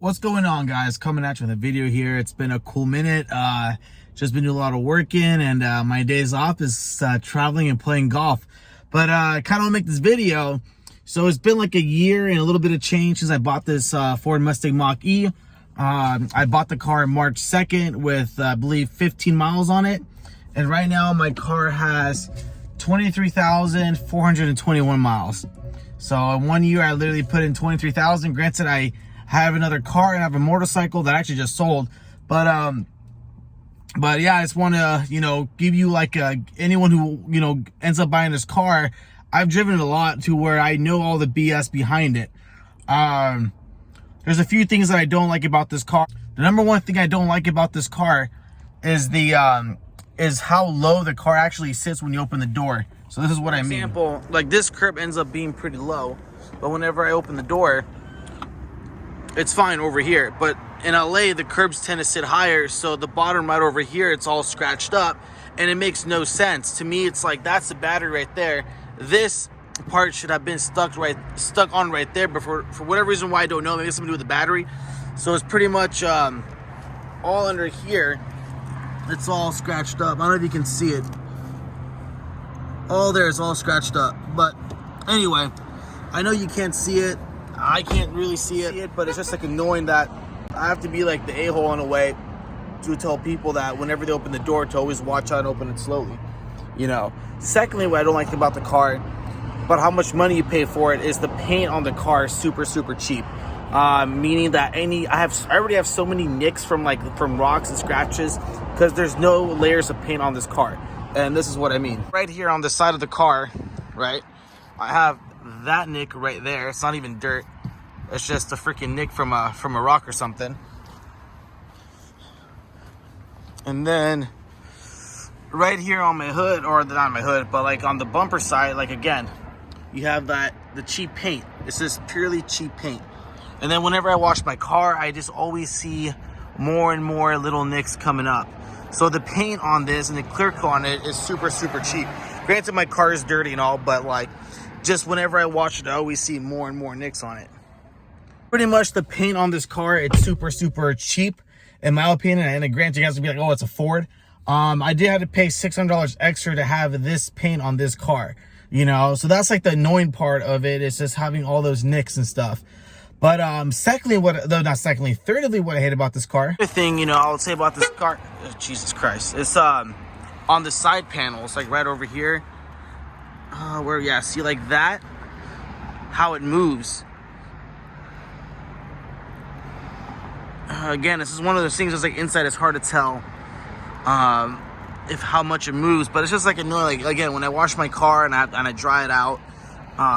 What's going on, guys? Coming at you with a video here. It's been a cool minute. Just been doing a lot of working, and my days off is traveling and playing golf. But I kind of want to make this video. So it's been like a year and a little bit of change since I bought this Ford Mustang Mach-E. I bought the car March 2nd with, I believe, 15 miles on it. And right now my car has 23,421 miles. So in 1 year, I literally put in 23,000. Granted, I have another car and I have a motorcycle that I actually just sold. But yeah, I just want to, give you like anyone who, ends up buying this car. I've driven it a lot to where I know all the BS behind it. There's a few things that I don't like about this car. The number one thing I don't like about this car is is how low the car actually sits when you open the door. So this is what I mean. For example, like this curb ends up being pretty low, but whenever I open the door, it's fine over here. But in LA, the curbs tend to sit higher, so the bottom right over here, it's all scratched up, and it makes no sense. To me, it's like, that's the battery right there. This part should have been stuck on right there, but for whatever reason why I don't know, maybe something to do with the battery. So it's pretty much all under here. It's all scratched up. I don't know if you can see it. All there is all scratched up. But anyway, I know you can't see it. I can't really see it, but it's just like annoying that I have to be like the a-hole in a way to tell people that whenever they open the door to always watch out and open it slowly, Secondly, what I don't like about the car, but how much money you pay for it, is the paint on the car is super cheap. Meaning that I already have so many nicks from rocks and scratches because there's no layers of paint on this car. And this is what I mean. Right here on the side of the car, right, I have that nick right there. It's not even dirt. It's just a freaking nick from a rock or something. And then right here on my hood, or not on my hood, but like on the bumper side, like again, you have the cheap paint. It's just purely cheap paint. And then whenever I wash my car, I just always see more and more little nicks coming up. So the paint on this and the clear coat on it is super cheap. Granted, my car is dirty and all, but like, just whenever I wash it, I always see more and more nicks on it. Pretty much the paint on this car, it's super cheap, in my opinion. And granted, you guys will be like, oh, it's a Ford. I did have to pay $600 extra to have this paint on this car, So that's like the annoying part of it. It's just having all those nicks and stuff. But thirdly, what I hate about this car. The thing, I would say about this car, oh, Jesus Christ, it's on the side panels, like right over here. See like that, how it moves. Again, this is one of those things that's like inside, it's hard to tell if how much it moves, but it's just like annoying. Like, again, when I wash my car and I dry it out,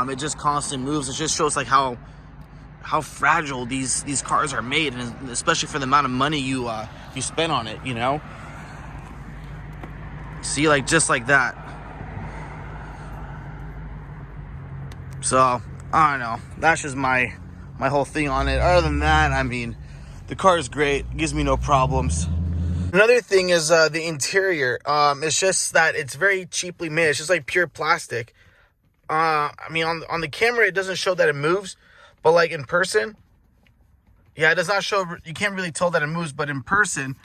it just constantly moves. It just shows like how fragile these cars are made, and especially for the amount of money you spend on it, See, like just like that. So I don't know. That's just my whole thing on it. Other than that, I mean, the car is great. It gives me no problems. Another thing is the interior. It's just that it's very cheaply made. It's just like pure plastic. I mean, on the camera, it doesn't show that it moves. But like in person, yeah, it does not show. You can't really tell that it moves. But in person,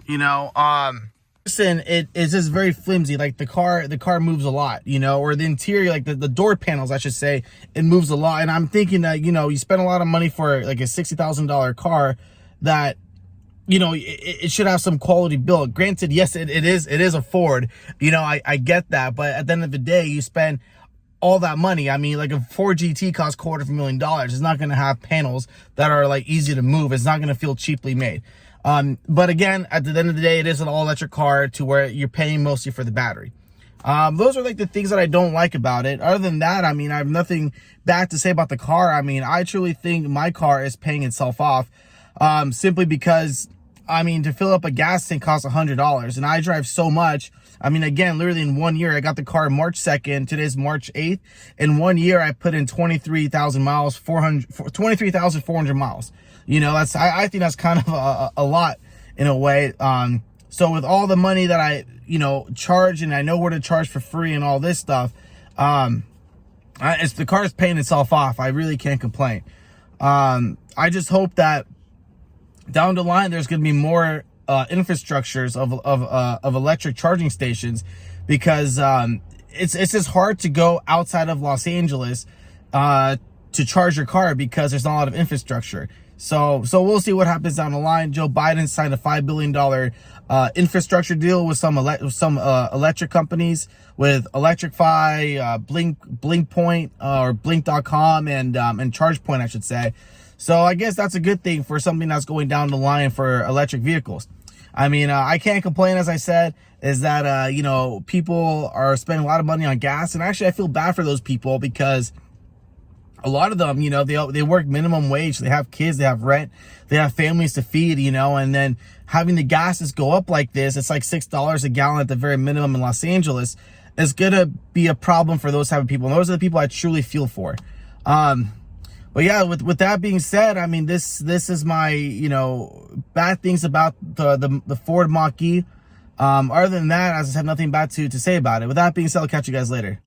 it is just very flimsy. Like the car moves a lot, or the interior, like the door panels, I should say, it moves a lot. And I'm thinking that, you spend a lot of money for like a $60,000 car that, it should have some quality build. Granted, yes, it is a Ford, I get that. But at the end of the day, you spend all that money. I mean, like a Ford GT costs $250,000. It's not going to have panels that are like easy to move. It's not going to feel cheaply made. But again, at the end of the day, it is an all electric car to where you're paying mostly for the battery. Those are like the things that I don't like about it. Other than that, I mean, I have nothing bad to say about the car. I mean, I truly think my car is paying itself off, simply because, I mean, to fill up a gas tank costs $100, and I drive so much. I mean, again, literally in 1 year, I got the car March 2nd. Today's March 8th. In 1 year, I put in 23,000 miles, 23,400 miles. I think that's kind of a lot in a way. So with all the money that I, charge, and I know where to charge for free and all this stuff, the car's paying itself off. I really can't complain. I just hope that down the line there's going to be more infrastructures of electric charging stations, because it's just hard to go outside of Los Angeles to charge your car because there's not a lot of infrastructure. So we'll see what happens down the line. Joe Biden signed a $5 billion infrastructure deal with some electric companies, with Electrify, Blinkpoint, or Blink.com, and ChargePoint, I should say. So I guess that's a good thing for something that's going down the line for electric vehicles. I mean, I can't complain, as I said, is that, you know, people are spending a lot of money on gas. And actually, I feel bad for those people, because a lot of them, you know, they work minimum wage. They have kids, they have rent, they have families to feed, you know, and then having the gases go up like this, it's like $6 a gallon at the very minimum in Los Angeles, is going to be a problem for those type of people. And those are the people I truly feel for. But yeah, with that being said, I mean, this is my, you know, bad things about the Ford Mach-E. Other than that, I just have nothing bad to say about it. With that being said, I'll catch you guys later.